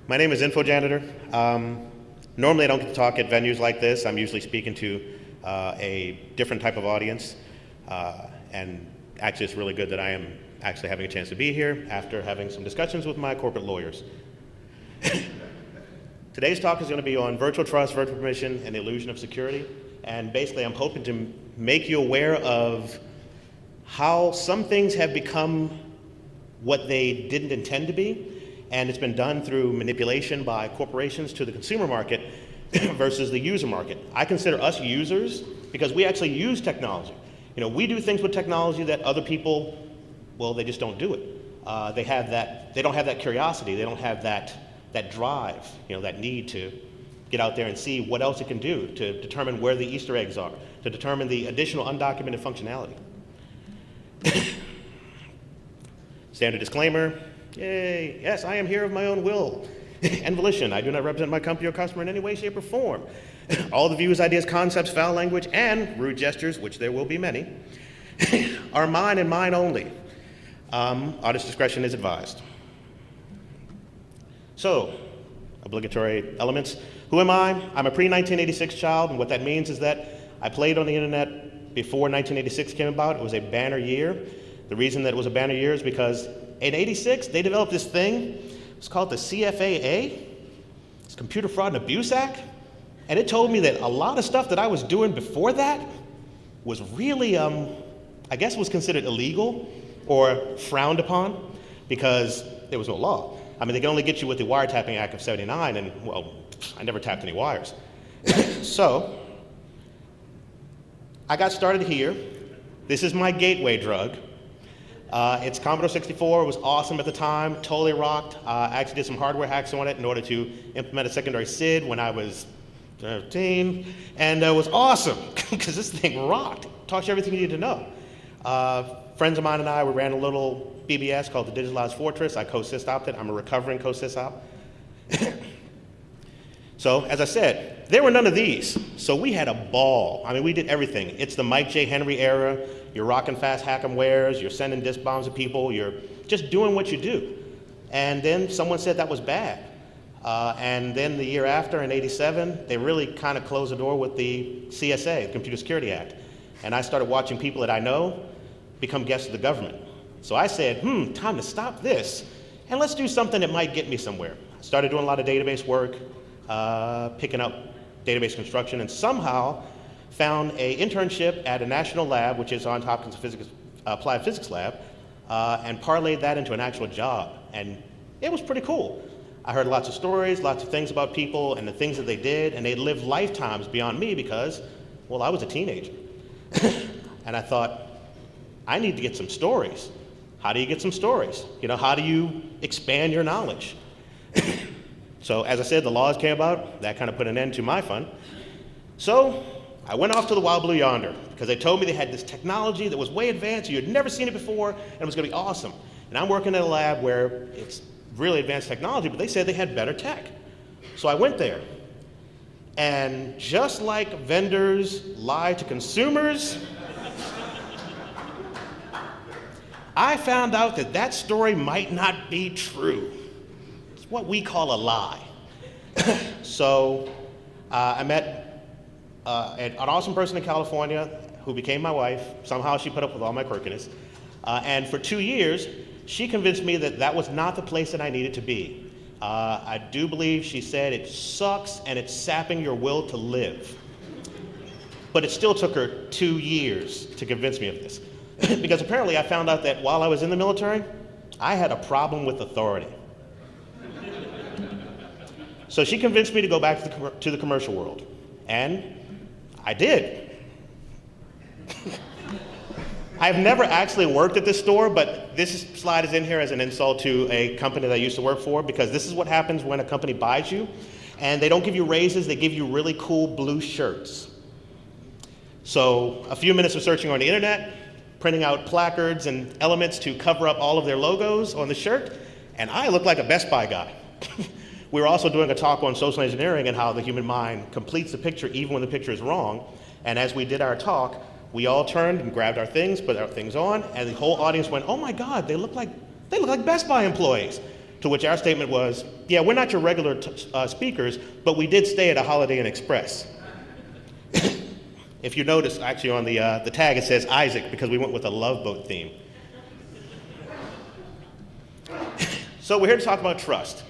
My name is Infojanitor. Normally I don't get to talk at venues like this. I'm usually speaking to a different type of audience. And actually it's really good that I am actually having a chance to be here after having some discussions with my corporate lawyers. Today's talk is going to be on virtual trust, virtual permission, and the illusion of security. And basically I'm hoping to make you aware of how some things have become what they didn't intend to be. And it's been done through manipulation by corporations to the consumer market versus the user market. I consider us users because we actually use technology. You know, we do things with technology that other people, well, they just don't do it. They don't have that curiosity. They don't have that drive, that need to get out there and see what else it can do to determine where the Easter eggs are, to determine the additional undocumented functionality. Standard disclaimer. Yay, yes, I am here of my own will and volition. I do not represent my company or customer in any way, shape, or form. All the views, ideas, concepts, foul language, and rude gestures, which there will be many, are mine and mine only. Artist discretion is advised. So, obligatory elements. Who am I? I'm a pre-1986 child, and what that means is that I played on the internet before 1986 came about. It was a banner year. The reason that it was a banner year is because in '86, they developed this thing. It's called the CFAA. It's Computer Fraud and Abuse Act. And it told me that a lot of stuff that I was doing before that was really, I guess was considered illegal or frowned upon because there was no law. I mean, they can only get you with the Wiretapping Act of '79, and well, I never tapped any wires. So, I got started here. This is my gateway drug. It's Commodore 64, it was awesome at the time, totally rocked. I actually did some hardware hacks on it in order to implement a secondary SID when I was 13, and it was awesome, because this thing rocked. It taught you everything you needed to know. Friends of mine and I, we ran a little BBS called the Digitalized Fortress. I co-sysoped it. I'm a recovering co-sysop. So, as I said, there were none of these, so we had a ball. I mean, we did everything. It's the Mike J. Henry era. You're rocking fast hack-em-wares, you're sending disk bombs at people, you're just doing what you do. And then someone said that was bad. And then the year after, in '87, they really kind of closed the door with the CSA, the Computer Security Act. And I started watching people that I know become guests of the government. So I said, time to stop this, and let's do something that might get me somewhere. I started doing a lot of database work, picking up database construction, and somehow found an internship at a national lab, which is Johns Hopkins Applied Physics Lab, and parlayed that into an actual job. And it was pretty cool. I heard lots of stories, lots of things about people and the things that they did, and they lived lifetimes beyond me because, well, I was a teenager. And I thought, I need to get some stories. How do you get some stories? How do you expand your knowledge? So as I said, the laws came about. That kind of put an end to my fun. So I went off to the wild blue yonder because they told me they had this technology that was way advanced. You had never seen it before, and it was going to be awesome. And I'm working at a lab where it's really advanced technology, but they said they had better tech. So I went there. And just like vendors lie to consumers, I found out that that story might not be true. It's what we call a lie. So I met an awesome person in California who became my wife. Somehow she put up with all my quirkiness. And for 2 years, she convinced me that that was not the place that I needed to be. I do believe she said it sucks and it's sapping your will to live. But it still took her 2 years to convince me of this. Because apparently I found out that while I was in the military, I had a problem with authority. So she convinced me to go back to the commercial world. And I did. I've never actually worked at this store, but this slide is in here as an insult to a company that I used to work for, because this is what happens when a company buys you, and they don't give you raises, they give you really cool blue shirts. So a few minutes of searching on the internet, printing out placards and elements to cover up all of their logos on the shirt, and I look like a Best Buy guy. We were also doing a talk on social engineering and how the human mind completes the picture even when the picture is wrong. And as we did our talk, we all turned and grabbed our things, put our things on, and the whole audience went, "Oh my God, they look like Best Buy employees." To which our statement was, yeah, we're not your regular speakers, but we did stay at a Holiday Inn Express. If you notice, actually on the tag it says Isaac because we went with a Love Boat theme. So we're here to talk about trust.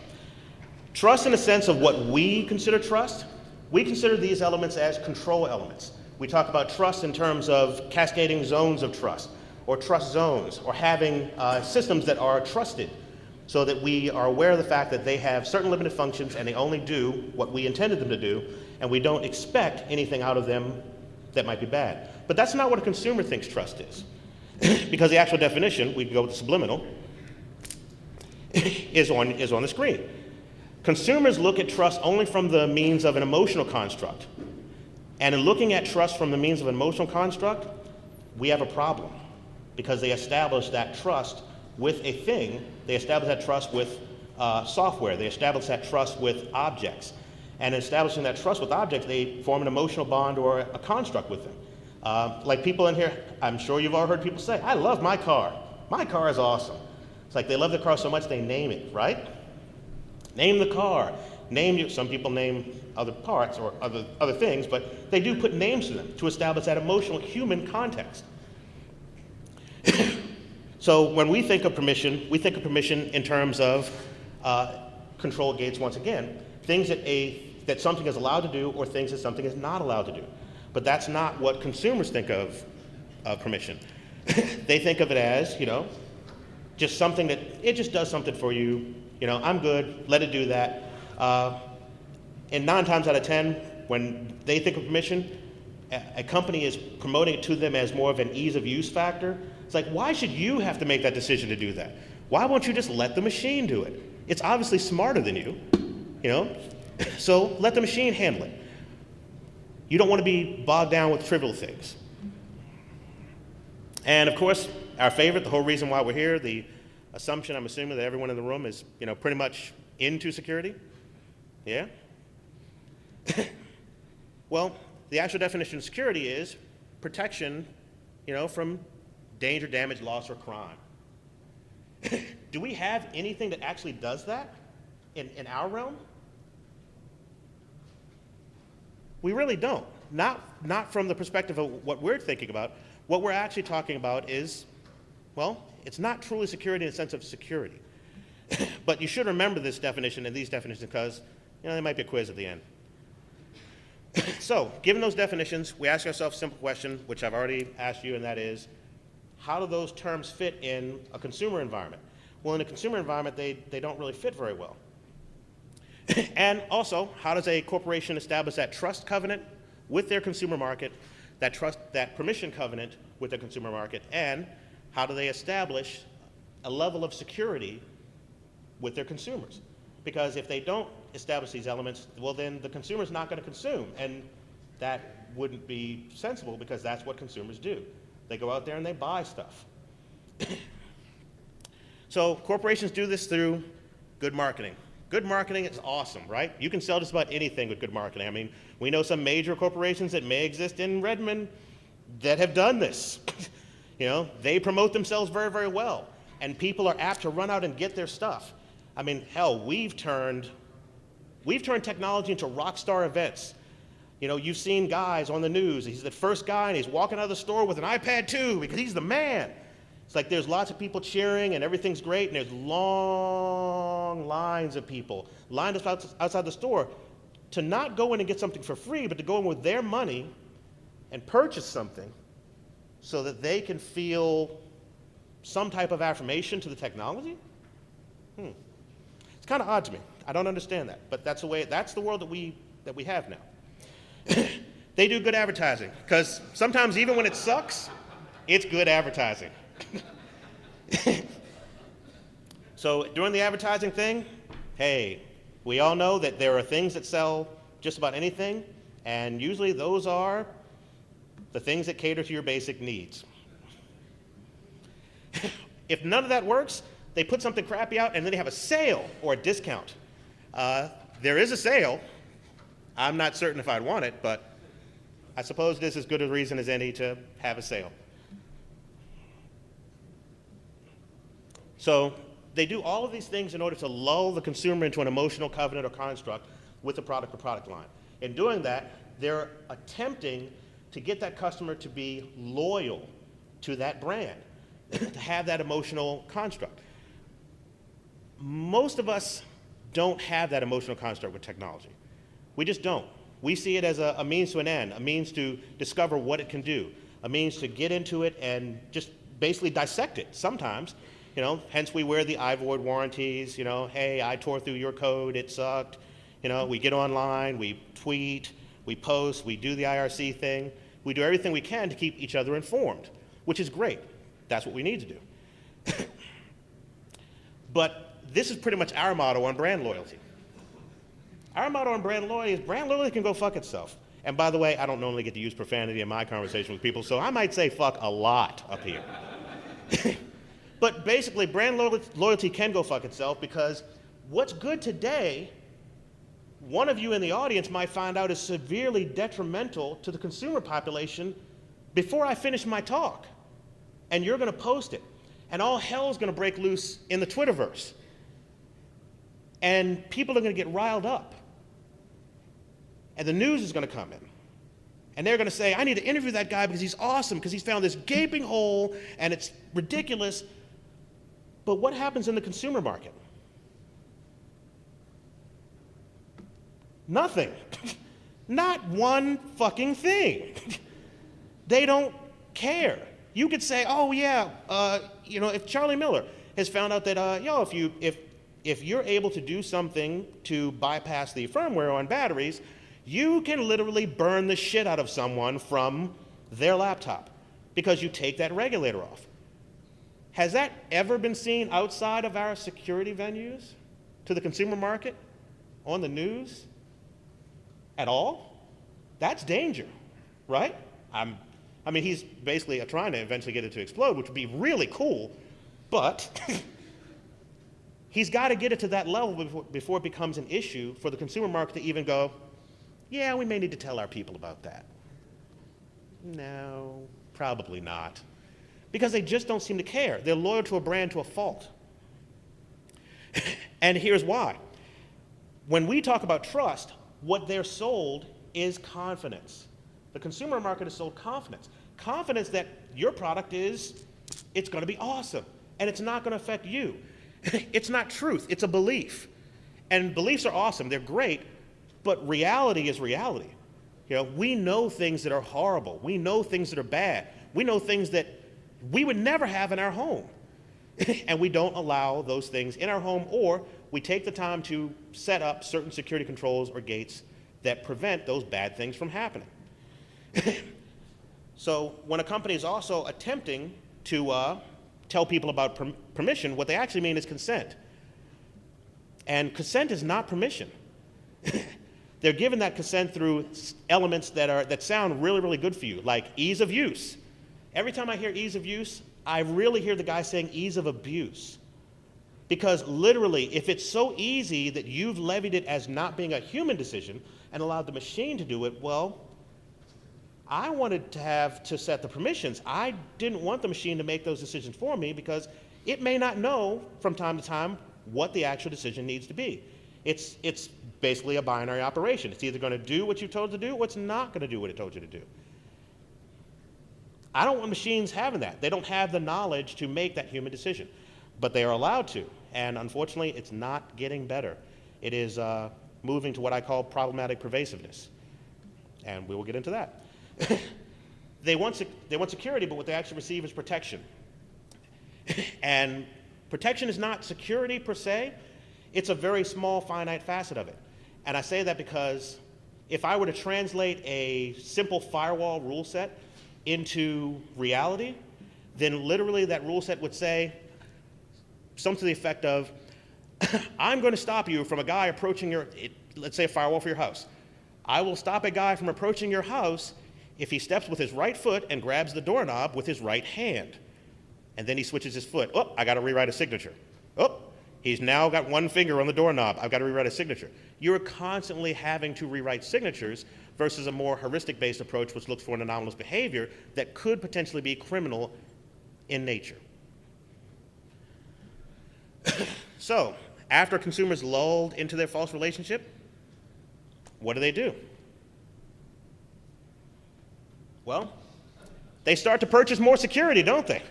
Trust in the sense of what we consider trust. We consider these elements as control elements. We talk about trust in terms of cascading zones of trust, or trust zones, or having systems that are trusted, so that we are aware of the fact that they have certain limited functions and they only do what we intended them to do, and we don't expect anything out of them that might be bad. But that's not what a consumer thinks trust is. Because the actual definition, we can go with the subliminal, is on the screen. Consumers look at trust only from the means of an emotional construct. And in looking at trust from the means of an emotional construct, we have a problem. Because they establish that trust with a thing, they establish that trust with software, they establish that trust with objects. And in establishing that trust with objects, they form an emotional bond or a construct with them. Like people in here, I'm sure you've all heard people say, I love my car. My car is awesome. It's like they love the car so much they name it, right? Name the car. Some people name other parts or other things, but they do put names to them to establish that emotional human context. So when we think of permission in terms of control gates once again, things that something is allowed to do or things that something is not allowed to do. But that's not what consumers think of permission. They think of it as, just something that, it just does something for you. I'm good, let it do that. And 9 times out of 10, when they think of permission, a company is promoting it to them as more of an ease of use factor. It's like, why should you have to make that decision to do that? Why won't you just let the machine do it? It's obviously smarter than you, So let the machine handle it. You don't want to be bogged down with trivial things. And of course, our favorite, the whole reason why we're here, the assumption, I'm assuming that everyone in the room is, pretty much into security. Yeah? Well, the actual definition of security is protection, from danger, damage, loss, or crime. Do we have anything that actually does that in our realm? We really don't. Not from the perspective of what we're thinking about. What we're actually talking about is, it's not truly security in the sense of security. But you should remember this definition and these definitions because, there might be a quiz at the end. So, given those definitions, we ask ourselves a simple question, which I've already asked you, and that is, how do those terms fit in a consumer environment? Well, in a consumer environment, they don't really fit very well. And also, how does a corporation establish that trust covenant with their consumer market, that permission covenant with their consumer market, and how do they establish a level of security with their consumers? Because if they don't establish these elements, well, then the consumer's not going to consume, and that wouldn't be sensible because that's what consumers do. They go out there and they buy stuff. So corporations do this through good marketing. Good marketing is awesome, right? You can sell just about anything with good marketing. I mean, we know some major corporations that may exist in Redmond that have done this. They promote themselves very, very well, and people are apt to run out and get their stuff. I mean, hell, we've turned technology into rock star events. You've seen guys on the news, he's the first guy and he's walking out of the store with an iPad 2 because he's the man. It's like there's lots of people cheering and everything's great, and there's long lines of people lined up outside the store to not go in and get something for free, but to go in with their money and purchase something so that they can feel some type of affirmation to the technology. It's kind of odd to me. I don't understand that, but that's the world that we have now. They do good advertising, because sometimes even when it sucks, it's good advertising. So during the advertising thing, hey, we all know that there are things that sell just about anything, and usually those are the things that cater to your basic needs. If none of that works, they put something crappy out and then they have a sale or a discount. There is a sale. I'm not certain if I'd want it, but I suppose this is as good a reason as any to have a sale. So They do all of these things in order to lull the consumer into an emotional covenant or construct with the product or product line. In doing that, they're attempting to get that customer to be loyal to that brand, to have that emotional construct. Most of us don't have that emotional construct with technology. We just don't. We see it as a means to an end, a means to discover what it can do, a means to get into it and just basically dissect it sometimes. Hence we wear the iVoid warranties, hey, I tore through your code, it sucked. We get online, we tweet, we post, we do the IRC thing. We do everything we can to keep each other informed, which is great. That's what we need to do. But this is pretty much our motto on brand loyalty. Our motto on brand loyalty is brand loyalty can go fuck itself. And by the way, I don't normally get to use profanity in my conversation with people, so I might say fuck a lot up here. But basically, brand loyalty can go fuck itself because what's good today, one of you in the audience might find out is severely detrimental to the consumer population before I finish my talk. And you're going to post it. And all hell's going to break loose in the Twitterverse. And people are going to get riled up. And the news is going to come in. And they're going to say, I need to interview that guy because he's awesome, because he's found this gaping hole, and it's ridiculous. But what happens in the consumer market? Nothing. Not one fucking thing. They don't care. You could say, oh yeah, if Charlie Miller has found out that, if you're able to do something to bypass the firmware on batteries, you can literally burn the shit out of someone from their laptop because you take that regulator off. Has that ever been seen outside of our security venues to the consumer market, on the news, at all? That's danger, right? He's basically trying to eventually get it to explode, which would be really cool, but he's got to get it to that level before it becomes an issue for the consumer market to even go, yeah, we may need to tell our people about that. No, probably not. Because they just don't seem to care. They're loyal to a brand to a fault. And here's why. When we talk about trust, what they're sold is confidence. The consumer market is sold confidence. Confidence that your product it's going to be awesome, and it's not going to affect you. It's not truth, it's a belief. And beliefs are awesome, they're great, but reality is reality. We know things that are horrible. We know things that are bad. We know things that we would never have in our home. And we don't allow those things in our home, or we take the time to set up certain security controls or gates that prevent those bad things from happening. So when a company is also attempting to tell people about permission, what they actually mean is consent. And consent is not permission. They're given that consent through elements that sound really, really good for you, like ease of use. Every time I hear ease of use, I really hear the guy saying ease of abuse. Because literally, if it's so easy that you've levied it as not being a human decision and allowed the machine to do it, well, I wanted to set the permissions. I didn't want the machine to make those decisions for me because it may not know from time to time what the actual decision needs to be. It's basically a binary operation. It's either going to do what you told it to do or it's not going to do what it told you to do. I don't want machines having that. They don't have the knowledge to make that human decision, but they are allowed to. And unfortunately, it's not getting better. It is moving to what I call problematic pervasiveness. And we will get into that. They want security, but what they actually receive is protection. And protection is not security per se. It's a very small, finite facet of it. And I say that because if I were to translate a simple firewall rule set into reality, then literally that rule set would say something to the effect of, I'm going to stop you from a guy approaching let's say a firewall for your house. I will stop a guy from approaching your house if he steps with his right foot and grabs the doorknob with his right hand. And then he switches his foot. Oh, I got to rewrite a signature. Oh, he's now got one finger on the doorknob. I've got to rewrite a signature. You're constantly having to rewrite signatures versus a more heuristic-based approach which looks for an anomalous behavior that could potentially be criminal in nature. So, after consumers lulled into their false relationship, what do? Well, they start to purchase more security, don't they?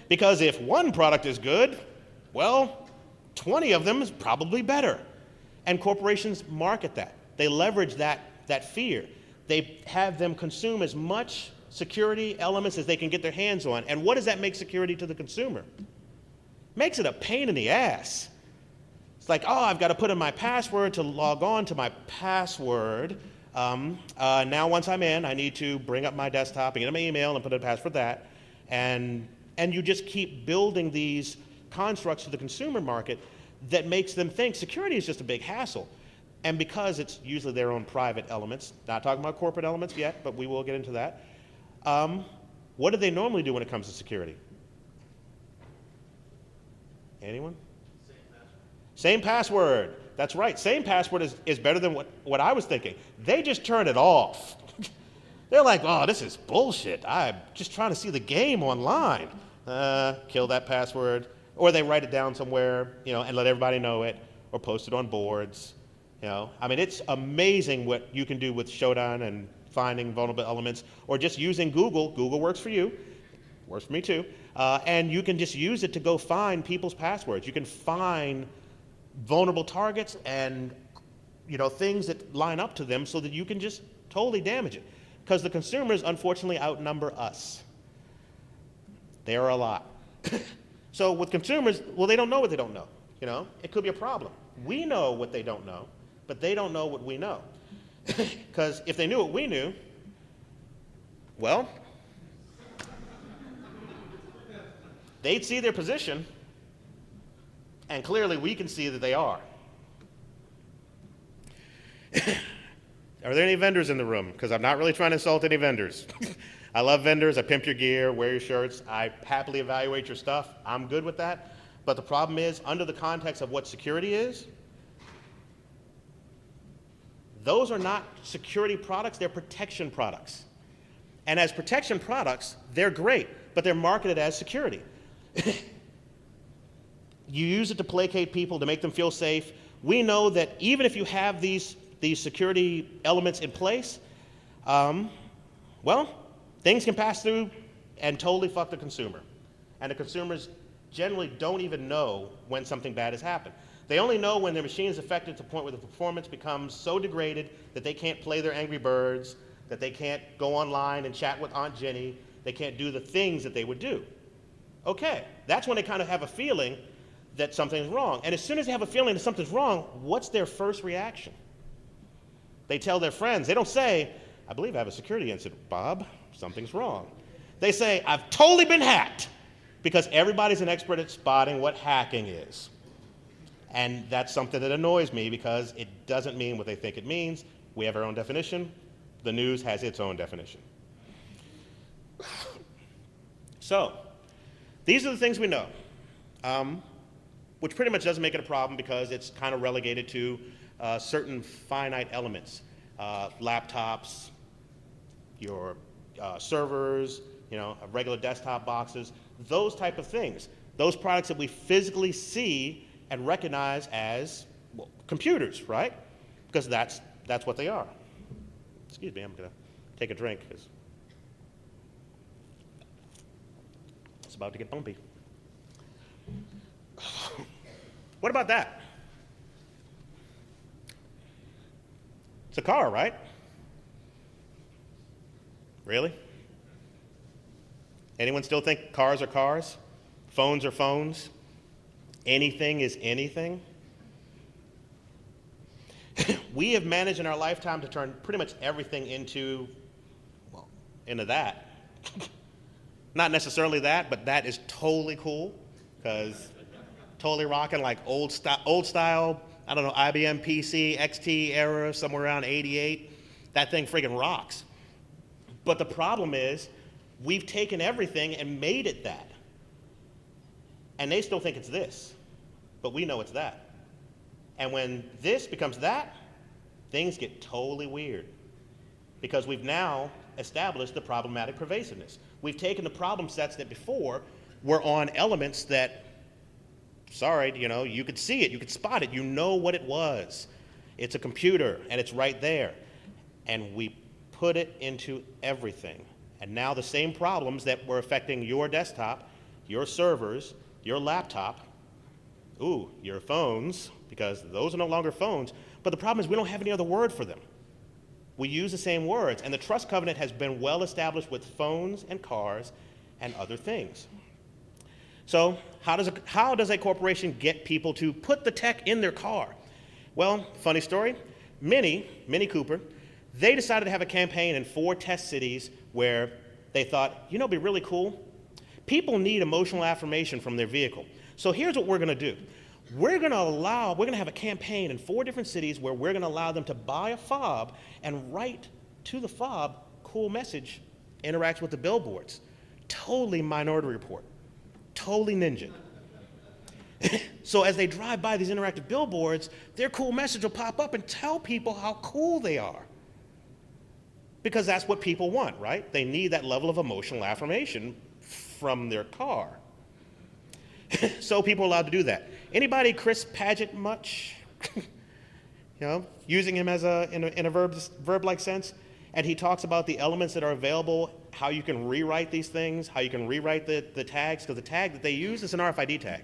Because if one product is good, well, 20 of them is probably better. And corporations market that. They leverage that fear. They have them consume as much security elements as they can get their hands on. And what does that make security to the consumer? Makes it a pain in the ass. It's like, oh, I've got to put in my password to log on to my password. Now once I'm in, I need to bring up my desktop and get my email and put in a password for that. And you just keep building these constructs to the consumer market that makes them think security is just a big hassle. And because it's usually their own private elements, not talking about corporate elements yet, but we will get into that, what do they normally do when it comes to security? Anyone? Same password. That's right. Same password is better than what I was thinking. They just turn it off. They're like, oh, this is bullshit. I'm just trying to see the game online. Kill that password. Or they write it down somewhere, and let everybody know it, or post it on boards. I mean, it's amazing what you can do with Shodan and finding vulnerable elements, or just using Google. Google works for you. Works for me too. And you can just use it to go find people's passwords. You can find vulnerable targets and things that line up to them so that you can just totally damage it. Because the consumers, unfortunately, outnumber us. They are a lot. So with consumers, well, they don't know what they don't know. It could be a problem. We know what they don't know, but they don't know what we know. Because if they knew what we knew, well, they'd see their position, and clearly we can see that they are. Are there any vendors in the room? Because I'm not really trying to insult any vendors. I love vendors. I pimp your gear, wear your shirts. I happily evaluate your stuff. I'm good with that. But the problem is, under the context of what security is, those are not security products, they're protection products. And as protection products, they're great, but they're marketed as security. You use it to placate people, to make them feel safe. We know that even if you have these security elements in place, well, things can pass through and totally fuck the consumer. And the consumers generally don't even know when something bad has happened. They only know when their machine is affected to the point where the performance becomes so degraded that they can't play their Angry Birds, that they can't go online and chat with Aunt Jenny, they can't do the things that they would do. Okay, that's when they kind of have a feeling that something's wrong. And as soon as they have a feeling that something's wrong, what's their first reaction? They tell their friends. They don't say, I believe I have a security incident. Bob, something's wrong. They say, I've totally been hacked, because everybody's an expert at spotting what hacking is. And that's something that annoys me, because it doesn't mean what they think it means. We have our own definition. The news has its own definition. So, these are the things we know, which pretty much doesn't make it a problem, because it's kind of relegated to certain finite elements. Laptops, your servers, regular desktop boxes, those type of things. Those products that we physically see and recognize as, well, computers, right? Because that's what they are. Excuse me, I'm gonna take a drink, because it's about to get bumpy. What about that? It's a car, right? Really? Anyone still think cars are cars? Phones are phones? Anything is anything? We have managed in our lifetime to turn pretty much everything into that. Not necessarily that, but that is totally cool, because totally rocking like old style, I don't know, IBM PC, XT era, somewhere around 88. That thing freaking rocks. But the problem is, we've taken everything and made it that. And they still think it's this, but we know it's that. And when this becomes that, things get totally weird, because we've now established the problematic pervasiveness. We've taken the problem sets that before were on elements that sorry, you could see it, you could spot it, you know what it was. It's a computer, and it's right there. And we put it into everything. And now the same problems that were affecting your desktop, your servers, your laptop, your phones, because those are no longer phones, but the problem is we don't have any other word for them. We use the same words, and the trust covenant has been well established with phones and cars and other things. So how does a corporation get people to put the tech in their car? Well, funny story, Mini Cooper, they decided to have a campaign in 4 test cities where they thought, it'd be really cool. People need emotional affirmation from their vehicle. So here's what we're gonna do. We're gonna have a campaign in 4 different cities where we're gonna allow them to buy a fob and write to the fob, cool message, interacts with the billboards. Totally Minority Report, totally ninja. So as they drive by these interactive billboards, their cool message will pop up and tell people how cool they are. Because that's what people want, right? They need that level of emotional affirmation from their car. So people are allowed to do that. Anybody Chris Paget much? Using him as in a verb-like sense? And he talks about the elements that are available, how you can rewrite these things, how you can rewrite the tags, because the tag that they use is an RFID tag.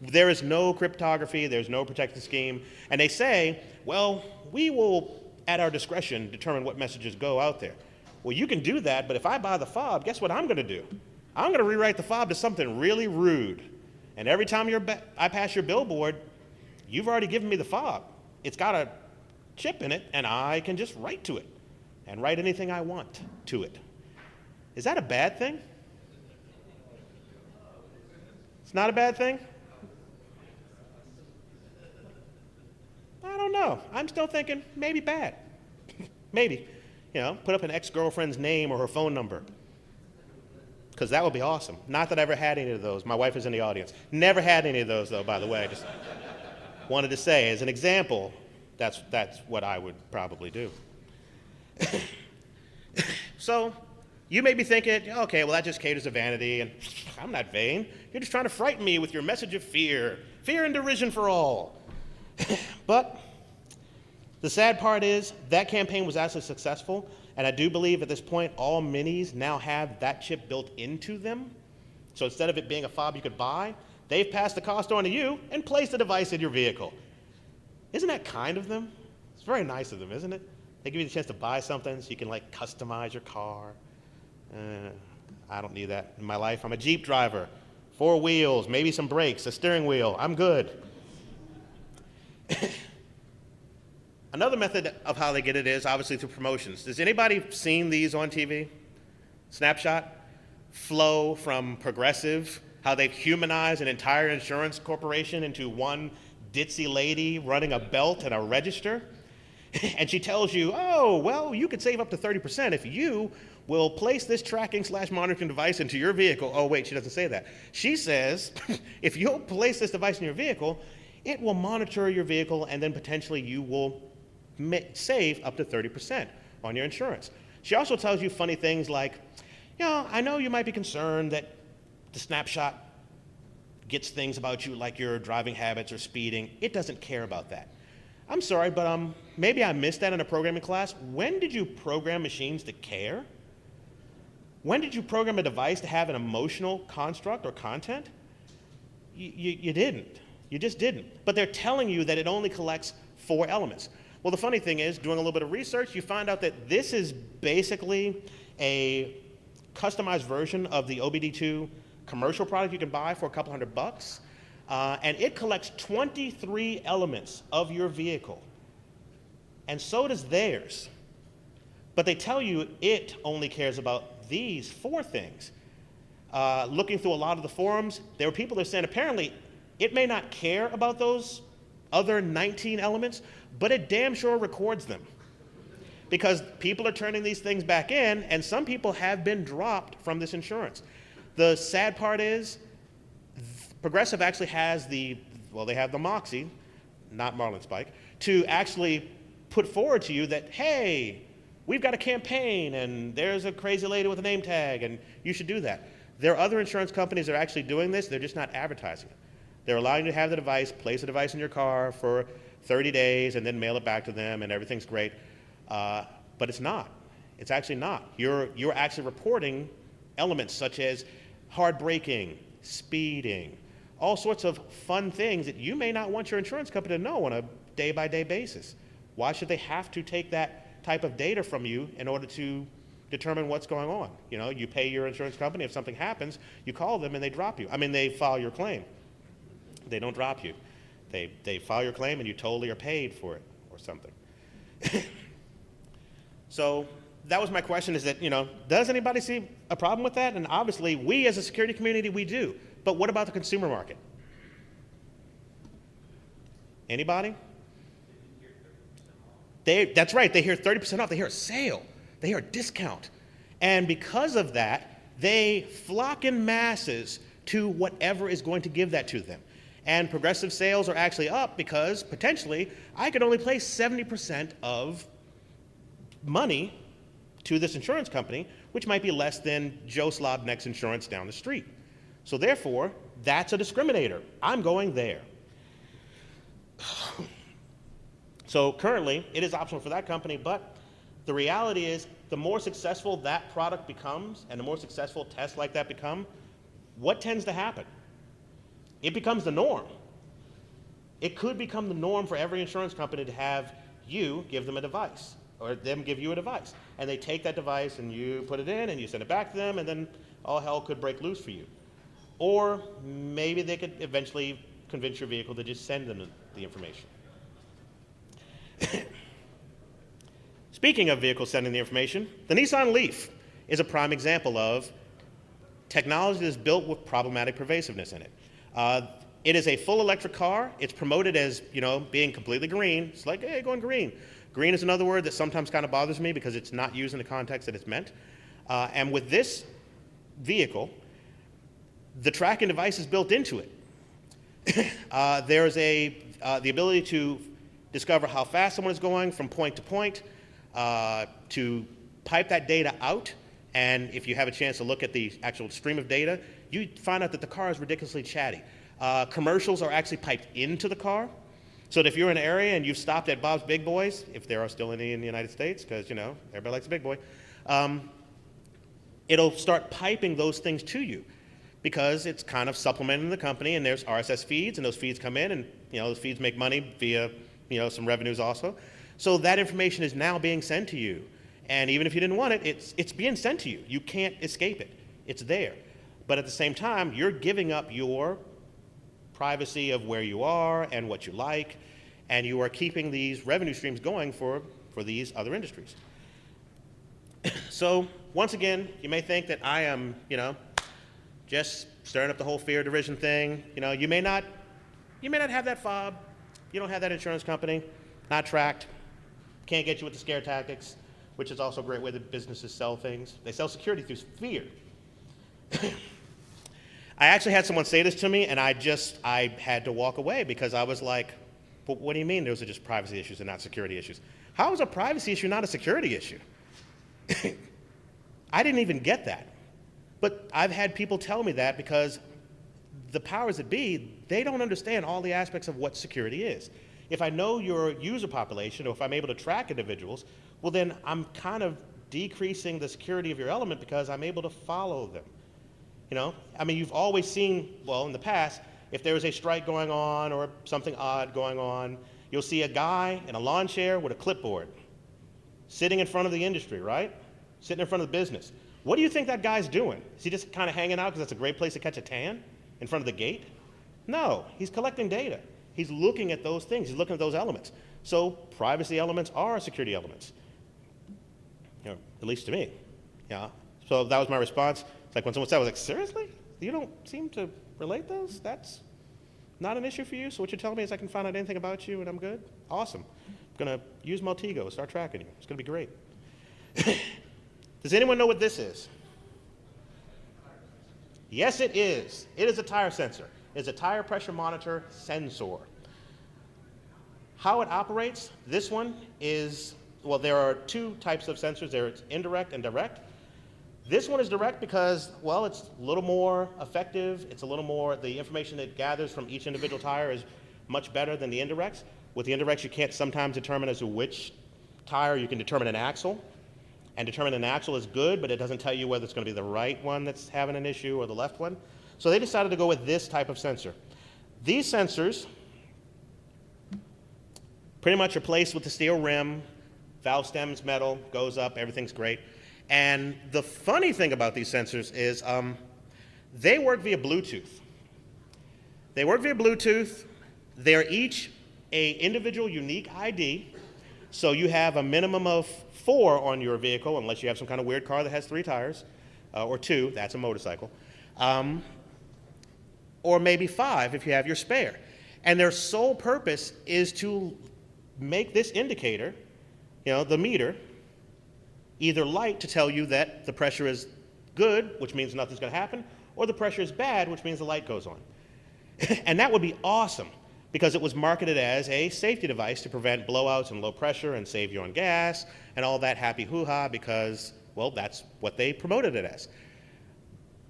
There is no cryptography, there's no protection scheme, and they say, well, we will, at our discretion, determine what messages go out there. Well, you can do that, but if I buy the fob, guess what I'm gonna do? I'm gonna rewrite the fob to something really rude. And every time I pass your billboard, you've already given me the fob. It's got a chip in it, and I can just write to it and write anything I want to it. Is that a bad thing? It's not a bad thing? I don't know. I'm still thinking maybe bad. Maybe. Put up an ex-girlfriend's name or her phone number. Because that would be awesome. Not that I ever had any of those. My wife is in the audience. Never had any of those, though, by the way. I just wanted to say, as an example, that's what I would probably do. So you may be thinking, okay, well, that just caters to vanity, and I'm not vain. You're just trying to frighten me with your message of fear and derision for all. But the sad part is that campaign was actually successful. And I do believe at this point, all Minis now have that chip built into them. So instead of it being a fob you could buy, they've passed the cost on to you and placed the device in your vehicle. Isn't that kind of them? It's very nice of them, isn't it? They give you the chance to buy something so you can customize your car. I don't need that in my life. I'm a Jeep driver, 4 wheels, maybe some brakes, a steering wheel. I'm good. Another method of how they get it is obviously through promotions. Has anybody seen these on TV? Snapshot? Flow from Progressive, how they've humanized an entire insurance corporation into one ditzy lady running a belt and a register. And she tells you, oh, well, you could save up to 30% if you will place this tracking/monitoring device into your vehicle. Oh, wait, she doesn't say that. She says, if you'll place this device in your vehicle, it will monitor your vehicle, and then potentially you will save up to 30% on your insurance. She also tells you funny things like, I know you might be concerned that the snapshot gets things about you like your driving habits or speeding. It doesn't care about that. I'm sorry, but maybe I missed that in a programming class. When did you program machines to care? When did you program a device to have an emotional construct or content? You didn't. You just didn't. But they're telling you that it only collects 4 elements. Well, the funny thing is, doing a little bit of research, you find out that this is basically a customized version of the OBD2 commercial product you can buy for a couple $100. And it collects 23 elements of your vehicle. And so does theirs. But they tell you it only cares about these 4 things. Looking through a lot of the forums, there were people that are saying apparently it may not care about those other 19 elements, but it damn sure records them. Because people are turning these things back in, and some people have been dropped from this insurance. The sad part is, Progressive actually has they have the moxie, not Marlinspike, to actually put forward to you that, hey, we've got a campaign, and there's a crazy lady with a name tag, and you should do that. There are other insurance companies that are actually doing this, they're just not advertising it. They're allowing you to have the device, place the device in your car for 30 days, and then mail it back to them, and everything's great. But it's not. It's actually not. You're actually reporting elements such as hard braking, speeding, all sorts of fun things that you may not want your insurance company to know on a day-by-day basis. Why should they have to take that type of data from you in order to determine what's going on? You know, you pay your insurance company. If something happens, you call them and they drop you. I mean, they file your claim. They don't drop you. They file your claim and you totally are paid for it or something. So that was my question, is that, you know, does anybody see a problem with that? And obviously, we as a security community, we do. But what about the consumer market? Anybody? That's right, they hear 30% off, they hear a sale, they hear a discount. And because of that, they flock in masses to whatever is going to give that to them. And progressive sales are actually up because potentially I could only pay 70% of money to this insurance company, which might be less than Joe Slobneck's insurance down the street. So therefore, that's a discriminator. I'm going there. So currently, it is optional for that company, but the reality is the more successful that product becomes and the more successful tests like that become, what tends to happen? It becomes the norm. It could become the norm for every insurance company to have you give them a device or them give you a device. And they take that device and you put it in and you send it back to them and then all hell could break loose for you. Or maybe they could eventually convince your vehicle to just send them the information. Speaking of vehicles sending the information, the Nissan Leaf is a prime example of technology that is built with problematic pervasiveness in it. It is a full electric car. It's promoted as, you know, being completely green. It's like, hey, going green. Green is another word that sometimes kind of bothers me because it's not used in the context that it's meant. And with this vehicle, the tracking device is built into it. There's the ability to discover how fast someone is going from point to point, to pipe that data out. And if you have a chance to look at the actual stream of data, you find out that the car is ridiculously chatty. Commercials are actually piped into the car. So that if you're in an area and you've stopped at Bob's Big Boys, if there are still any in the United States, because, you know, everybody likes a big boy, it'll start piping those things to you because it's kind of supplementing the company, and there's RSS feeds, and those feeds come in, and, you know, those feeds make money via, you know, some revenues also. So that information is now being sent to you. And even if you didn't want it, it's being sent to you. You can't escape it. It's there. But at the same time, you're giving up your privacy of where you are and what you like, and you are keeping these revenue streams going for these other industries. So once again, you may think that I am, you know, just stirring up the whole fear derision thing. You know, you may not have that fob. You don't have that insurance company, not tracked, can't get you with the scare tactics, which is also a great way that businesses sell things. They sell security through fear. I actually had someone say this to me, and I had to walk away because I was like, but what do you mean those are just privacy issues and not security issues? How is a privacy issue not a security issue? I didn't even get that. But I've had people tell me that because the powers that be, they don't understand all the aspects of what security is. If I know your user population, or if I'm able to track individuals, well then I'm kind of decreasing the security of your element because I'm able to follow them. You know, I mean, you've always seen, well, in the past, if there was a strike going on or something odd going on, you'll see a guy in a lawn chair with a clipboard sitting in front of the industry, right? Sitting in front of the business. What do you think that guy's doing? Is he just kind of hanging out because that's a great place to catch a tan in front of the gate? No, he's collecting data. He's looking at those things. He's looking at those elements. So privacy elements are security elements, you know, at least to me. Yeah. So that was my response. It's like when someone said, I was like, seriously? You don't seem to relate those? That's not an issue for you? So what you're telling me is I can find out anything about you and I'm good? Awesome. I'm going to use Multigo, start tracking you. It's going to be great. Does anyone know what this is? Yes, it is. It is a tire sensor. It's a tire pressure monitor sensor. How it operates, this one is, well, there are two types of sensors. There's indirect and direct. This one is direct because, well, it's a little more effective. It's a little more, the information it gathers from each individual tire is much better than the indirects. With the indirects, you can't sometimes determine as to which tire. You can determine an axle, and determine an axle is good, but it doesn't tell you whether it's going to be the right one that's having an issue or the left one. So they decided to go with this type of sensor. These sensors pretty much are placed with the steel rim, valve stem's metal, goes up, everything's great. And the funny thing about these sensors is they work via Bluetooth. They work via Bluetooth. They're each a individual unique ID. So you have a minimum of 4 on your vehicle, unless you have some kind of weird car that has 3 tires, or 2, that's a motorcycle, or maybe 5 if you have your spare. And their sole purpose is to make this indicator, the meter, either light to tell you that the pressure is good, which means nothing's going to happen, or the pressure is bad, which means the light goes on. And that would be awesome, because it was marketed as a safety device to prevent blowouts and low pressure and save you on gas and all that happy hoo-ha, because, well, that's what they promoted it as.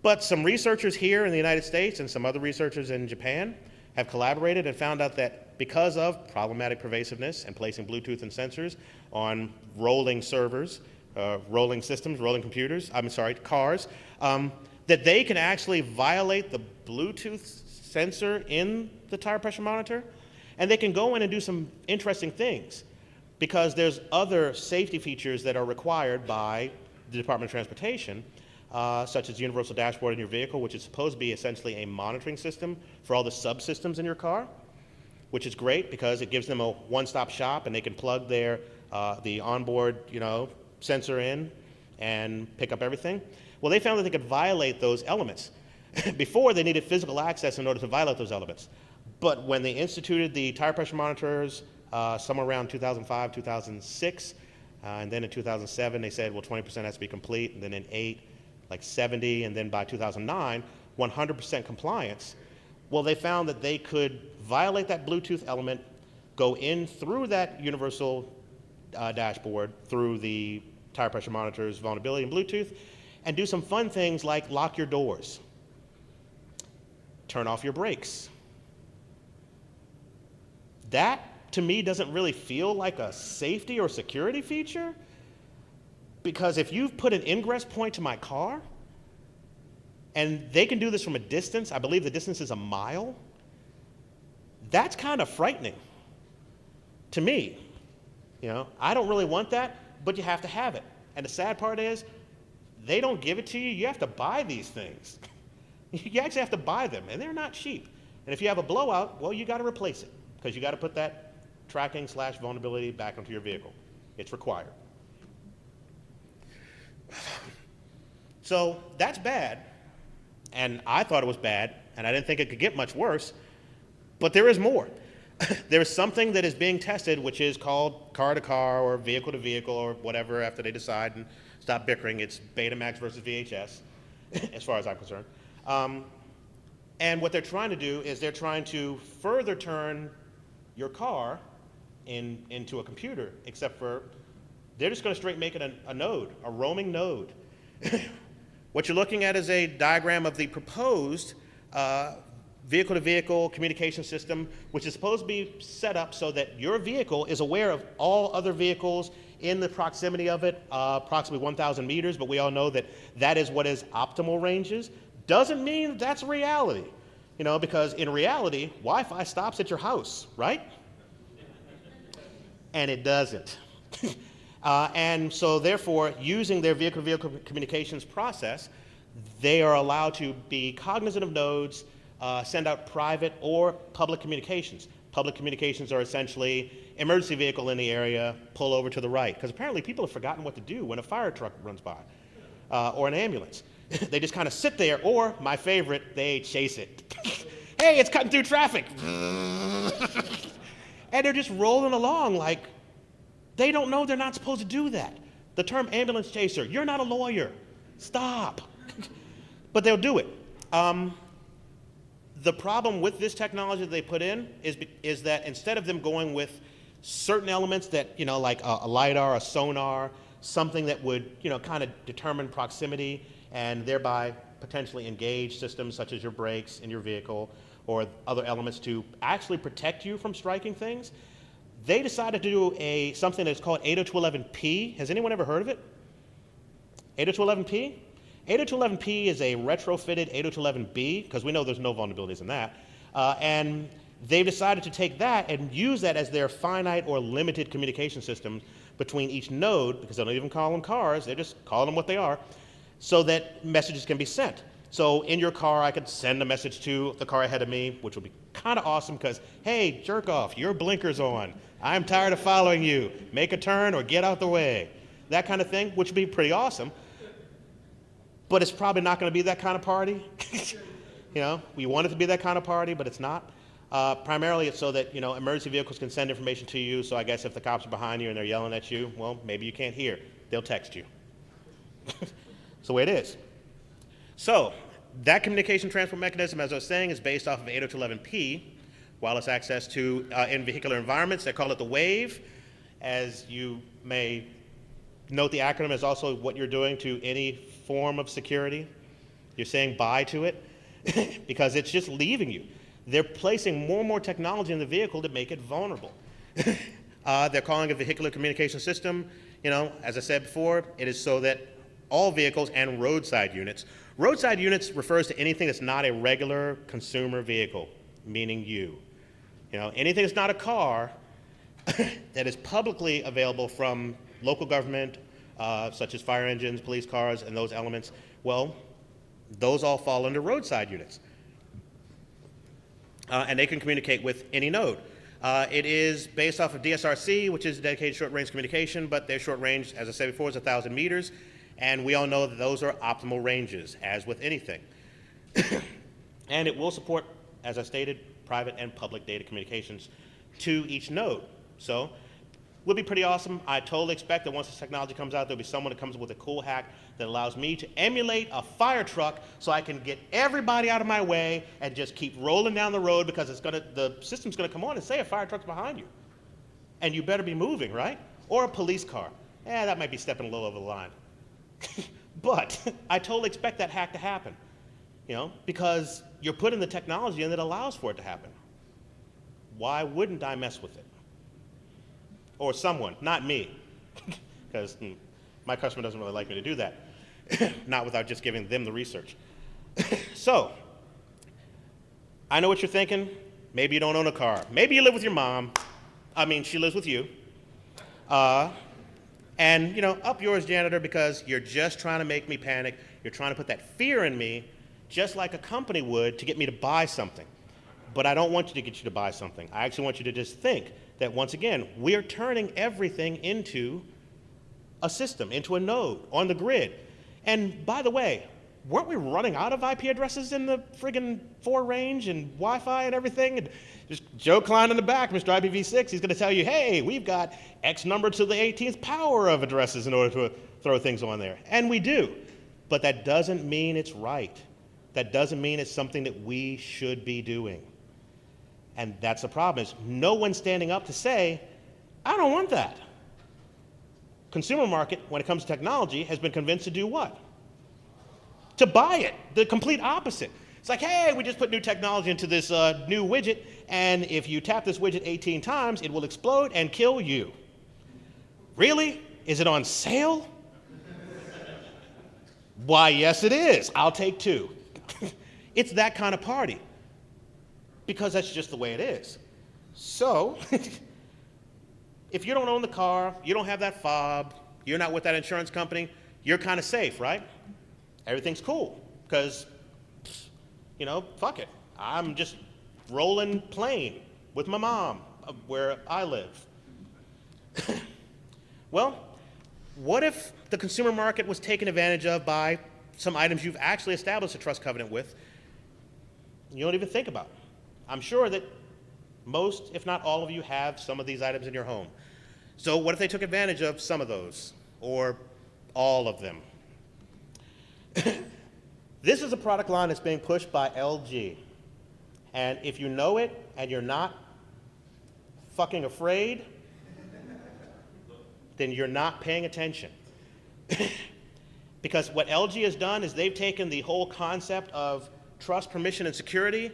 But some researchers here in the United States and some other researchers in Japan have collaborated and found out that because of problematic pervasiveness and placing Bluetooth and sensors on rolling servers, rolling systems, rolling computers, cars, that they can actually violate the Bluetooth sensor in the tire pressure monitor, and they can go in and do some interesting things, because there's other safety features that are required by the Department of Transportation, such as the universal dashboard in your vehicle, which is supposed to be essentially a monitoring system for all the subsystems in your car, which is great because it gives them a one-stop shop, and they can plug their the onboard sensor in and pick up everything. Well, they found that they could violate those elements. Before, they needed physical access in order to violate those elements. But when they instituted the tire pressure monitors somewhere around 2005, 2006, and then in 2007, they said, well, 20% has to be complete, and then in 8, like 70, and then by 2009, 100% compliance. Well, they found that they could violate that Bluetooth element, go in through that universal dashboard, through the tire pressure monitors, vulnerability, and Bluetooth, and do some fun things like lock your doors, turn off your brakes. That, to me, doesn't really feel like a safety or security feature, because if you've put an ingress point to my car, and they can do this from a distance, I believe the distance is a mile, that's kind of frightening to me. I don't really want that, but you have to have it. And the sad part is, they don't give it to you. You have to buy these things. You actually have to buy them, and they're not cheap. And if you have a blowout, well, you got to replace it, because you got to put that tracking/vulnerability back into your vehicle. It's required. So that's bad, and I thought it was bad, and I didn't think it could get much worse, but there is more. There is something that is being tested, which is called car-to-car or vehicle-to-vehicle or whatever, after they decide and stop bickering. It's Betamax versus VHS, as far as I'm concerned. And what they're trying to do is they're trying to further turn your car into a computer, except for they're just going to straight make it a node, a roaming node. What you're looking at is a diagram of the proposed vehicle-to-vehicle communication system, which is supposed to be set up so that your vehicle is aware of all other vehicles in the proximity of it, approximately 1,000 meters, but we all know that that is what is optimal ranges. Doesn't mean that's reality, because in reality, Wi-Fi stops at your house, right? And it doesn't. And so therefore, using their vehicle-to-vehicle communications process, they are allowed to be cognizant of nodes, send out private or public communications. Public communications are essentially emergency vehicle in the area, pull over to the right, because apparently people have forgotten what to do when a fire truck runs by, or an ambulance. They just kind of sit there, or, my favorite, they chase it. Hey, it's cutting through traffic. And they're just rolling along like they don't know they're not supposed to do that. The term ambulance chaser, you're not a lawyer. Stop. But they'll do it. The problem with this technology that they put in is that instead of them going with certain elements that, like a LiDAR, a sonar, something that would, kind of determine proximity and thereby potentially engage systems such as your brakes in your vehicle or other elements to actually protect you from striking things. They decided to do something that's called 802.11p. Has anyone ever heard of it? 802.11p? 802.11p is a retrofitted 802.11b, because we know there's no vulnerabilities in that. And they've decided to take that and use that as their finite or limited communication system between each node, because they don't even call them cars, they're just calling them what they are, so that messages can be sent. So in your car, I could send a message to the car ahead of me, which would be kind of awesome because, hey, jerk off, your blinker's on. I'm tired of following you. Make a turn or get out the way. That kind of thing, which would be pretty awesome. But it's probably not going to be that kind of party. We want it to be that kind of party, but it's not. Primarily, it's so that, emergency vehicles can send information to you. So I guess if the cops are behind you and they're yelling at you, well, maybe you can't hear. They'll text you. That's the way it is. So that communication transport mechanism, as I was saying, is based off of 802.11p, wireless access to in vehicular environments. They call it the WAVE. As you may note, the acronym is also what you're doing to any form of security. You're saying bye to it because it's just leaving you. They're placing more and more technology in the vehicle to make it vulnerable. They're calling it a vehicular communication system. As I said before, it is so that all vehicles and roadside units. Roadside units refers to anything that's not a regular consumer vehicle, meaning you. Anything that's not a car that is publicly available from local government, such as fire engines, police cars, and those elements, well, those all fall under roadside units. And they can communicate with any node. It is based off of DSRC, which is dedicated short-range communication, but their short range, as I said before, is 1,000 meters. And we all know that those are optimal ranges, as with anything. And it will support, as I stated, private and public data communications to each node. So will be pretty awesome. I totally expect that once this technology comes out, there'll be someone that comes up with a cool hack that allows me to emulate a fire truck so I can get everybody out of my way and just keep rolling down the road because the system's gonna come on and say a fire truck's behind you. And you better be moving, right? Or a police car. That might be stepping a little over the line. But I totally expect that hack to happen, because you're putting the technology in that allows for it to happen. Why wouldn't I mess with it? Or someone, not me, because my customer doesn't really like me to do that, not without just giving them the research. So, I know what you're thinking. Maybe you don't own a car. Maybe you live with your mom. She lives with you. And, up yours, janitor, because you're just trying to make me panic. You're trying to put that fear in me, just like a company would to get me to buy something. But I don't want you to get you to buy something. I actually want you to just think that, once again, we're turning everything into a system, into a node on the grid. And by the way, weren't we running out of IP addresses in the friggin' 4 range and Wi-Fi and everything? And just Joe Klein in the back, Mr. IPv6, he's gonna tell you, hey, we've got X number to the 18th power of addresses in order to throw things on there. And we do, but that doesn't mean it's right. That doesn't mean it's something that we should be doing. And that's the problem, is no one's standing up to say, I don't want that. Consumer market, when it comes to technology, has been convinced to do what? To buy it, the complete opposite. It's like, hey, we just put new technology into this new widget, and if you tap this widget 18 times, it will explode and kill you. Really? Is it on sale? Why, yes, it is. I'll take 2. It's that kind of party, because that's just the way it is. So, if you don't own the car, you don't have that fob, you're not with that insurance company, you're kind of safe, right? Everything's cool, because, fuck it. I'm just rolling plain with my mom where I live. Well, what if the consumer market was taken advantage of by some items you've actually established a trust covenant with, you don't even think about? I'm sure that most, if not all of you, have some of these items in your home. So what if they took advantage of some of those, or all of them? This is a product line that's being pushed by LG. And if you know it and you're not fucking afraid, then you're not paying attention. Because what LG has done is they've taken the whole concept of trust, permission, and security,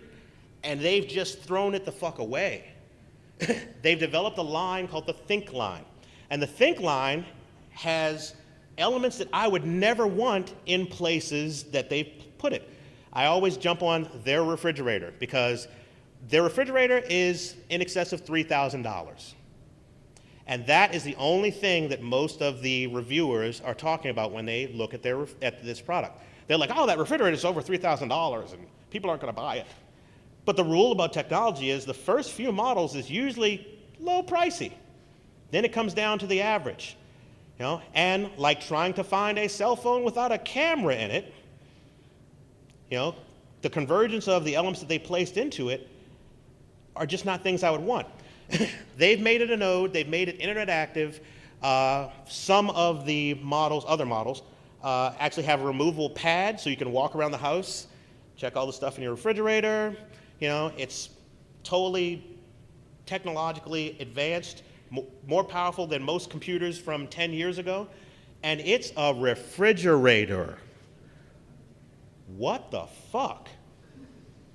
and they've just thrown it the fuck away. They've developed a line called the Think line. And the Think line has elements that I would never want in places that they've put it. I always jump on their refrigerator because their refrigerator is in excess of $3,000. And that is the only thing that most of the reviewers are talking about when they look at this product. They're like, oh, that refrigerator is over $3,000 and people aren't going to buy it. But the rule about technology is the first few models is usually low pricey. Then it comes down to the average. And like trying to find a cell phone without a camera in it, the convergence of the elements that they placed into it are just not things I would want. They've made it a node, they've made it internet active. Some of the models, other models, actually have a removable pad so you can walk around the house, check all the stuff in your refrigerator. It's totally technologically advanced, more powerful than most computers from 10 years ago, and it's a refrigerator. What the fuck?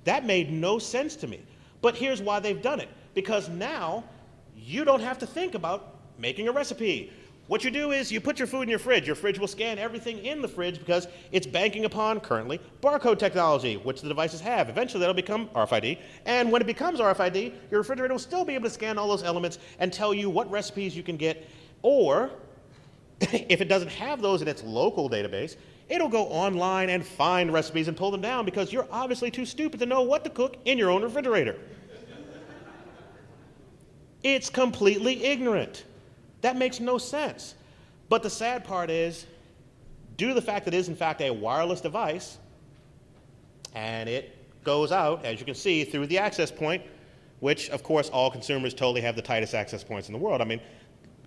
That made no sense to me. But here's why they've done it. Because now you don't have to think about making a recipe. What you do is you put your food in your fridge. Your fridge will scan everything in the fridge because it's banking upon, currently, barcode technology, which the devices have. Eventually that'll become RFID. And when it becomes RFID, your refrigerator will still be able to scan all those elements and tell you what recipes you can get. Or, if it doesn't have those in its local database, it'll go online and find recipes and pull them down because you're obviously too stupid to know what to cook in your own refrigerator. It's completely ignorant. That makes no sense. But the sad part is, due to the fact that it is in fact a wireless device, and it goes out, as you can see, through the access point, which of course all consumers totally have the tightest access points in the world. I mean,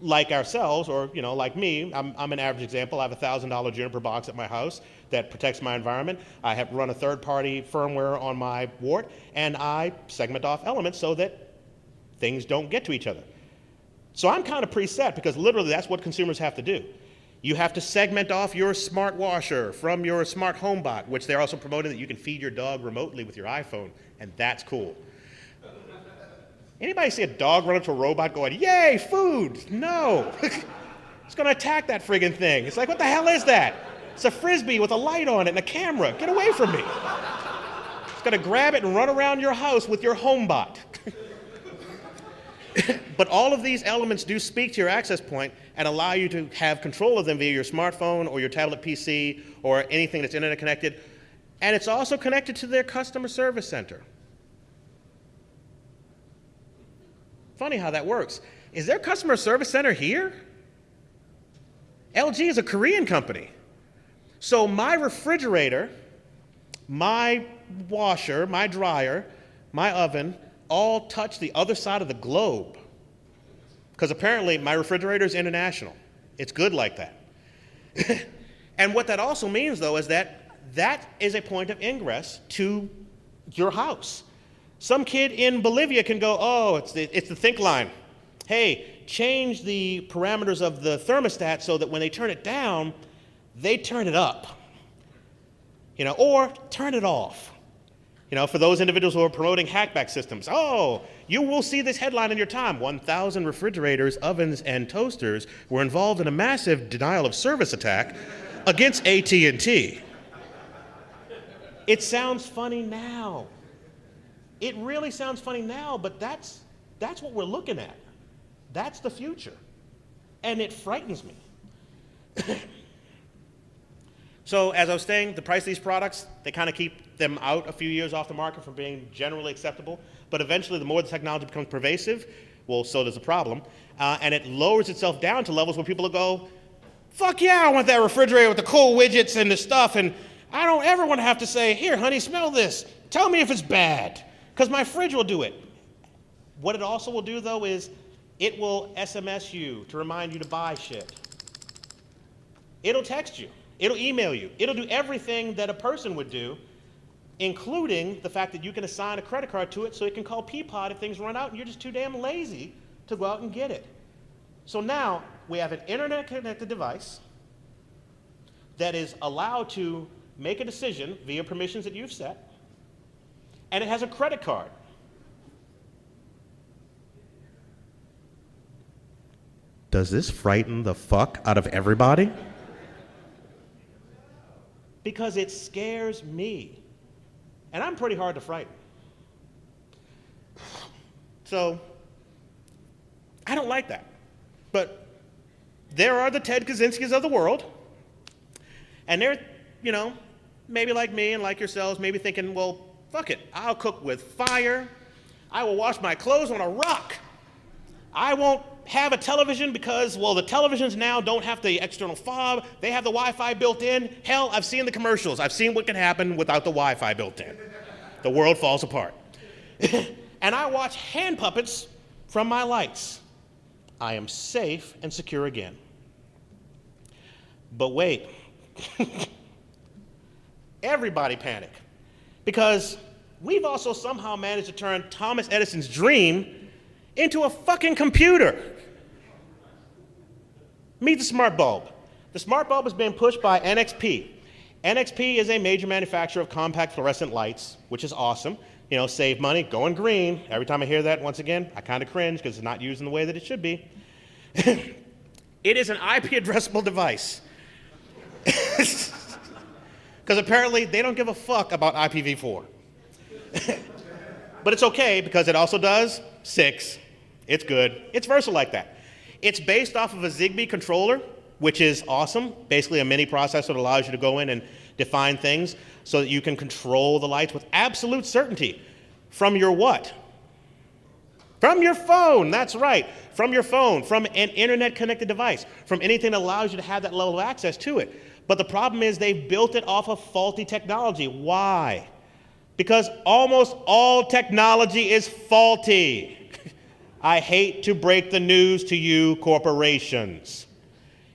like ourselves, or like me, I'm an average example. I have a $1,000 Juniper box at my house that protects my environment. I have run a third-party firmware on my wart, and I segment off elements so that things don't get to each other. So I'm kind of preset because literally that's what consumers have to do. You have to segment off your smart washer from your smart home bot, which they're also promoting that you can feed your dog remotely with your iPhone, and that's cool. Anybody see a dog run up to a robot going, yay, food? No. It's going to attack that friggin' thing. It's like, what the hell is that? It's a Frisbee with a light on it and a camera. Get away from me. It's going to grab it and run around your house with your home bot. But all of these elements do speak to your access point and allow you to have control of them via your smartphone or your tablet PC or anything that's internet connected. And it's also connected to their customer service center. Funny how that works. Is their customer service center here? LG is a Korean company. So my refrigerator, my washer, my dryer, my oven, all touch the other side of the globe. Because apparently my refrigerator is international. It's good like that. And what that also means, though, is that that is a point of ingress to your house. Some kid in Bolivia can go, oh, it's the Think line. Hey, change the parameters of the thermostat so that when they turn it down, they turn it up. Or turn it off. For those individuals who are promoting hackback systems, oh, you will see this headline in your time. 1,000 refrigerators, ovens, and toasters were involved in a massive denial of service attack against AT&T. It sounds funny now. It really sounds funny now, but that's what we're looking at. That's the future. And it frightens me. So as I was saying, the price of these products, they kind of keep them out a few years off the market from being generally acceptable. But eventually, the more the technology becomes pervasive, well, so does the problem. And it lowers itself down to levels where people will go, fuck yeah, I want that refrigerator with the cool widgets and the stuff. And I don't ever want to have to say, here, honey, smell this. Tell me if it's bad. Because my fridge will do it. What it also will do, though, is it will SMS you to remind you to buy shit. It'll text you. It'll email you. It'll do everything that a person would do, including the fact that you can assign a credit card to it so it can call Peapod if things run out and you're just too damn lazy to go out and get it. So now we have an internet-connected device that is allowed to make a decision via permissions that you've set, and it has a credit card. Does this frighten the fuck out of everybody? Because it scares me. And I'm pretty hard to frighten. So, I don't like that. But there are the Ted Kaczynskis of the world. And they're, maybe like me and like yourselves, maybe thinking, well, fuck it. I'll cook with fire. I will wash my clothes on a rock. I won't have a television because, well, the televisions now don't have the external fob. They have the Wi-Fi built in. Hell, I've seen the commercials. I've seen what can happen without the Wi-Fi built in. The world falls apart. And I watch hand puppets from my lights. I am safe and secure again. But wait. Everybody panic. Because we've also somehow managed to turn Thomas Edison's dream into a fucking computer. Meet the smart bulb. The smart bulb is being pushed by NXP. NXP is a major manufacturer of compact fluorescent lights, which is awesome. Save money, going green. Every time I hear that, once again, I kind of cringe because it's not used in the way that it should be. It is an IP addressable device. Because apparently they don't give a fuck about IPv4. But it's okay because it also does 6. It's good. It's versatile like that. It's based off of a Zigbee controller, which is awesome. Basically a mini processor that allows you to go in and define things so that you can control the lights with absolute certainty. From your what? From your phone, that's right. From your phone, from an internet-connected device, from anything that allows you to have that level of access to it. But the problem is they've built it off of faulty technology. Why? Because almost all technology is faulty. I hate to break the news to you, corporations.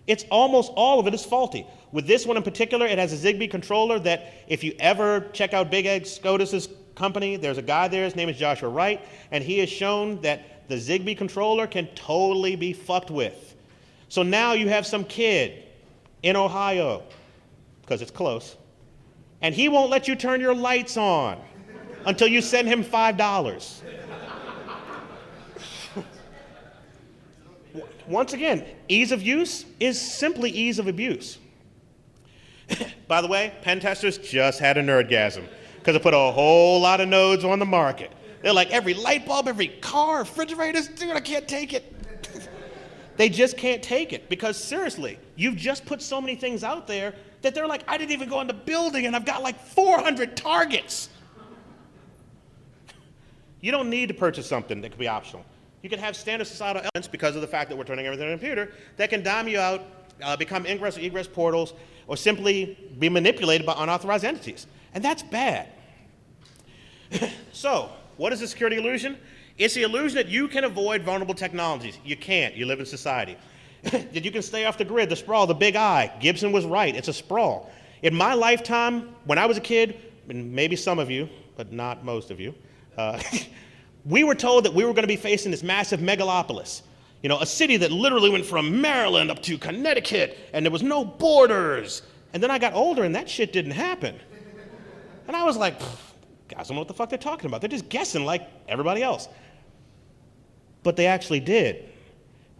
It's almost all of it is faulty. With this one in particular, it has a Zigbee controller that if you ever check out Big Ed Scotus's company, there's a guy there, his name is Joshua Wright, and he has shown that the Zigbee controller can totally be fucked with. So now you have some kid in Ohio, because it's close, and he won't let you turn your lights on until you send him $5. Once again, ease of use is simply ease of abuse. By the way, pen testers just had a nerdgasm because it put a whole lot of nodes on the market. They're like, every light bulb, every car, refrigerators, dude, I can't take it. They just can't take it because seriously, you've just put so many things out there that they're like, I didn't even go in the building and I've got like 400 targets. You don't need to purchase something that could be optional. You can have standard societal elements because of the fact that we're turning everything on a computer that can dime you out, become ingress or egress portals, or simply be manipulated by unauthorized entities. And that's bad. So, what is the security illusion? It's the illusion that you can avoid vulnerable technologies. You can't. You live in society. That you can stay off the grid, the sprawl, the big eye. Gibson was right. It's a sprawl. In my lifetime, when I was a kid, and maybe some of you, but not most of you, we were told that we were going to be facing this massive megalopolis. A city that literally went from Maryland up to Connecticut, and there was no borders. And then I got older, and that shit didn't happen. And I was like, guys don't know what the fuck they're talking about. They're just guessing like everybody else. But they actually did.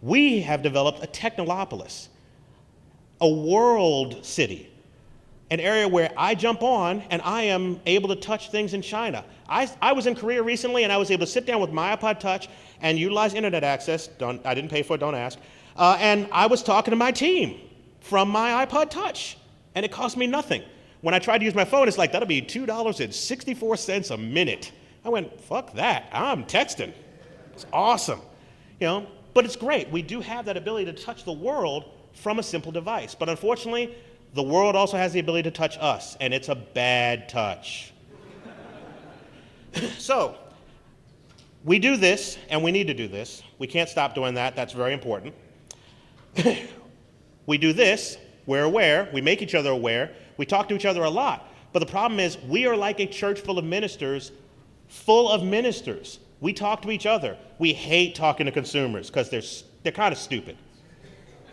We have developed a technolopolis, a world city, an area where I jump on and I am able to touch things in China. I was in Korea recently and I was able to sit down with my iPod Touch and utilize internet access. I didn't pay for it, don't ask. And I was talking to my team from my iPod Touch and it cost me nothing. When I tried to use my phone, it's like, that'll be $2.64 a minute. I went, fuck that, I'm texting. It's awesome. But it's great. We do have that ability to touch the world from a simple device. But unfortunately, the world also has the ability to touch us, and it's a bad touch. So, we do this, and we need to do this. We can't stop doing that. That's very important. We do this. We're aware. We make each other aware. We talk to each other a lot. But the problem is, we are like a church full of ministers. We talk to each other. We hate talking to consumers because they're kind of stupid.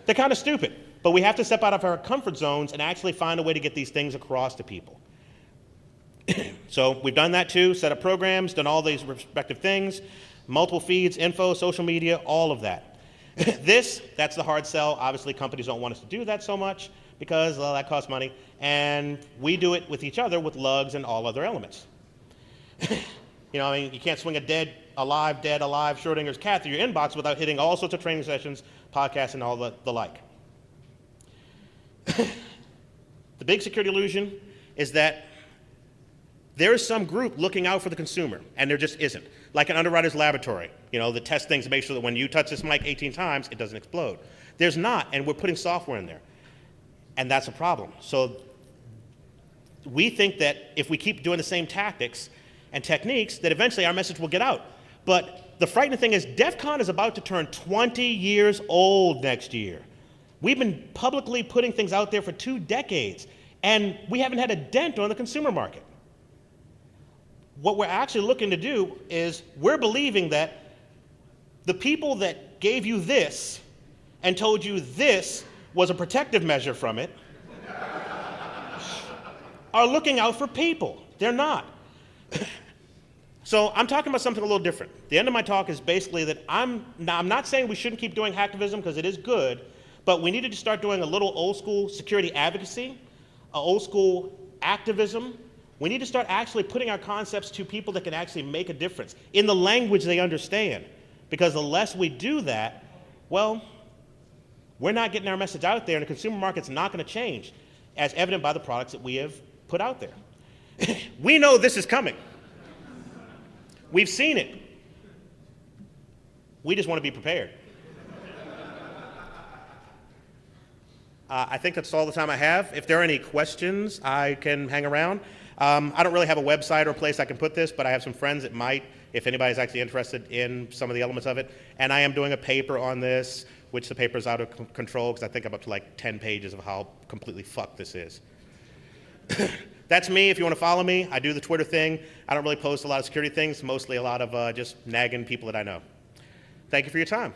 They're kind of stupid. But we have to step out of our comfort zones and actually find a way to get these things across to people. So we've done that too, set up programs, done all these respective things, multiple feeds, info, social media, all of that. That's the hard sell. Obviously, companies don't want us to do that so much because that costs money. And we do it with each other with lugs and all other elements. You know, I mean, you can't swing a dead, alive, Schrodinger's cat through your inbox without hitting all sorts of training sessions, podcasts, and all the like. The big security illusion is that there is some group looking out for the consumer, and there just isn't. Like an underwriter's laboratory, you know, that tests things to make sure that when you touch this mic 18 times, it doesn't explode. There's not, and we're putting software in there. And that's a problem. So we think that if we keep doing the same tactics and techniques, that eventually our message will get out. But the frightening thing is DEF CON is about to turn 20 years old next year. We've been publicly putting things out there for 2 decades, and we haven't had a dent on the consumer market. What we're actually looking to do is we're believing that the people that gave you this and told you this was a protective measure from it are looking out for people. They're not. So I'm talking about something a little different. The end of my talk is basically that I'm not saying we shouldn't keep doing hacktivism because it is good, but we needed to start doing a little old school security advocacy, old school activism. We need to start actually putting our concepts to people that can actually make a difference in the language they understand. Because the less we do that, well, we're not getting our message out there, and the consumer market's not going to change, as evident by the products that we have put out there. We know this is coming. We've seen it. We just want to be prepared. I think that's all the time I have. If there are any questions, I can hang around. I don't really have a website or a place I can put this, but I have some friends that might, if anybody's actually interested in some of the elements of it. And I am doing a paper on this, which the paper's out of control, because I think I'm up to like 10 pages of how completely fucked this is. That's me. If you want to follow me, I do the Twitter thing. I don't really post a lot of security things, mostly a lot of just nagging people that I know. Thank you for your time.